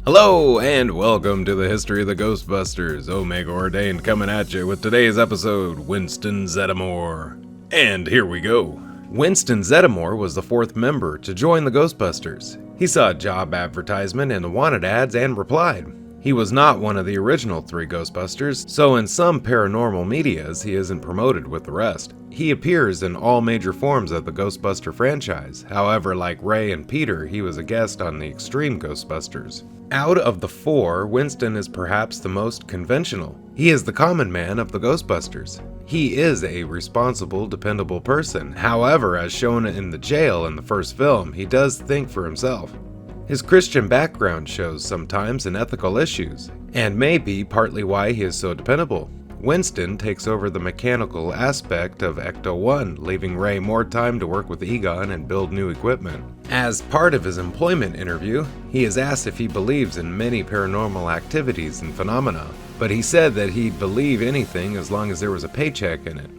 Hello and welcome to the History of the Ghostbusters. Omega Ordained coming at you with today's episode, Winston Zeddemore. And here we go. Winston Zeddemore was the fourth member to join the Ghostbusters. He saw a job advertisement in the wanted ads and replied. He was not one of the original three Ghostbusters, so in some paranormal medias he isn't promoted with the rest. He appears in all major forms of the Ghostbuster franchise. However, like Ray and Peter, he was a guest on the Extreme Ghostbusters. Out of the four, Winston is perhaps the most conventional. He is the common man of the Ghostbusters. He is a responsible, dependable person. However, as shown in the jail in the first film, he does think for himself. His Christian background shows sometimes in ethical issues, and may be partly why he is so dependable. Winston takes over the mechanical aspect of Ecto-1, leaving Ray more time to work with Egon and build new equipment. As part of his employment interview, he is asked if he believes in many paranormal activities and phenomena, but he said that he'd believe anything as long as there was a paycheck in it.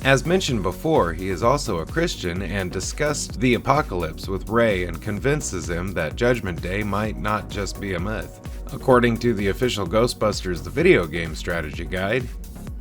As mentioned before, he is also a Christian and discussed the apocalypse with Ray and convinces him that Judgment Day might not just be a myth. According to the official Ghostbusters the video game strategy guide,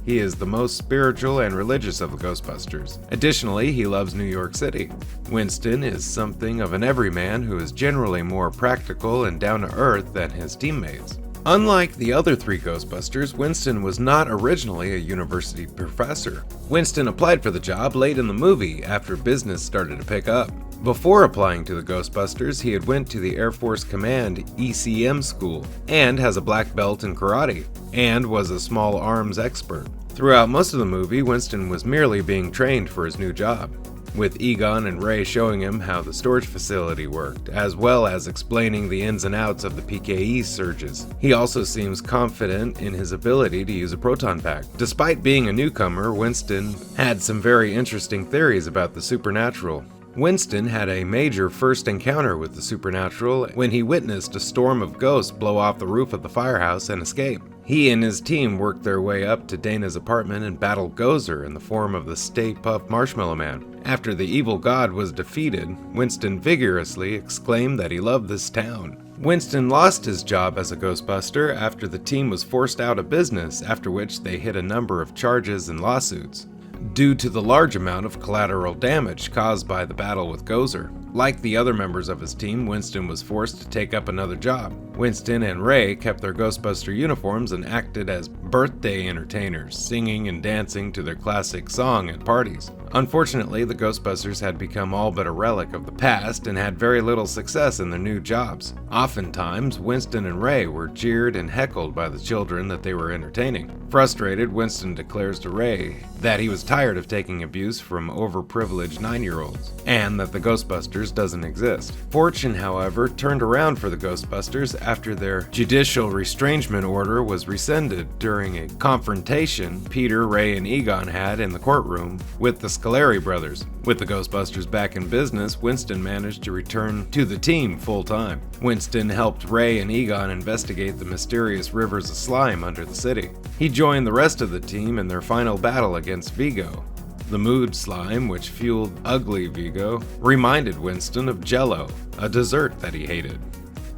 he is the most spiritual and religious of the Ghostbusters. Additionally, he loves New York City. Winston is something of an everyman who is generally more practical and down-to-earth than his teammates. Unlike the other three Ghostbusters, Winston was not originally a university professor. Winston applied for the job late in the movie after business started to pick up. Before applying to the Ghostbusters, he had went to the Air Force Command ECM school and has a black belt in karate and was a small arms expert. Throughout most of the movie, Winston was merely being trained for his new job, with Egon and Ray showing him how the storage facility worked, as well as explaining the ins and outs of the PKE surges. He also seems confident in his ability to use a proton pack. Despite being a newcomer, Winston had some very interesting theories about the supernatural. Winston had a major first encounter with the supernatural when he witnessed a storm of ghosts blow off the roof of the firehouse and escape. He and his team worked their way up to Dana's apartment and battled Gozer in the form of the Stay Puft Marshmallow Man. After the evil god was defeated, Winston vigorously exclaimed that he loved this town. Winston lost his job as a Ghostbuster after the team was forced out of business, after which they hit a number of charges and lawsuits, due to the large amount of collateral damage caused by the battle with Gozer. Like the other members of his team, Winston was forced to take up another job. Winston and Ray kept their Ghostbuster uniforms and acted as birthday entertainers, singing and dancing to their classic song at parties. Unfortunately, the Ghostbusters had become all but a relic of the past and had very little success in their new jobs. Oftentimes, Winston and Ray were jeered and heckled by the children that they were entertaining. Frustrated, Winston declares to Ray that he was tired of taking abuse from overprivileged 9-year-olds, and that the Ghostbusters doesn't exist. Fortune, however, turned around for the Ghostbusters after their judicial restraining order was rescinded during a confrontation Peter, Ray, and Egon had in the courtroom with the Scoleri brothers. With the Ghostbusters back in business, Winston managed to return to the team full-time. Winston helped Ray and Egon investigate the mysterious rivers of slime under the city. He joined the rest of the team in their final battle against Vigo. The mood slime, which fueled ugly Vigo, reminded Winston of Jell-O, a dessert that he hated.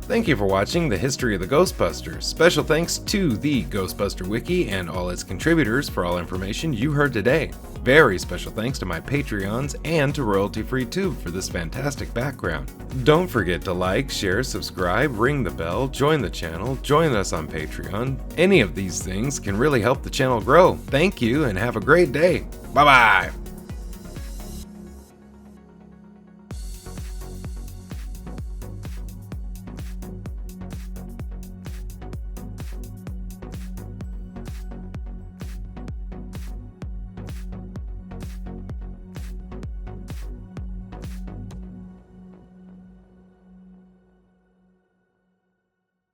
Thank you for watching the History of the Ghostbusters. Special thanks to the Ghostbuster Wiki and all its contributors for all information you heard today. Very special thanks to my Patreons and to Royalty Free Tube for this fantastic background. Don't forget to like, share, subscribe, ring the bell, join the channel, join us on Patreon. Any of these things can really help the channel grow. Thank you and have a great day. Bye-bye!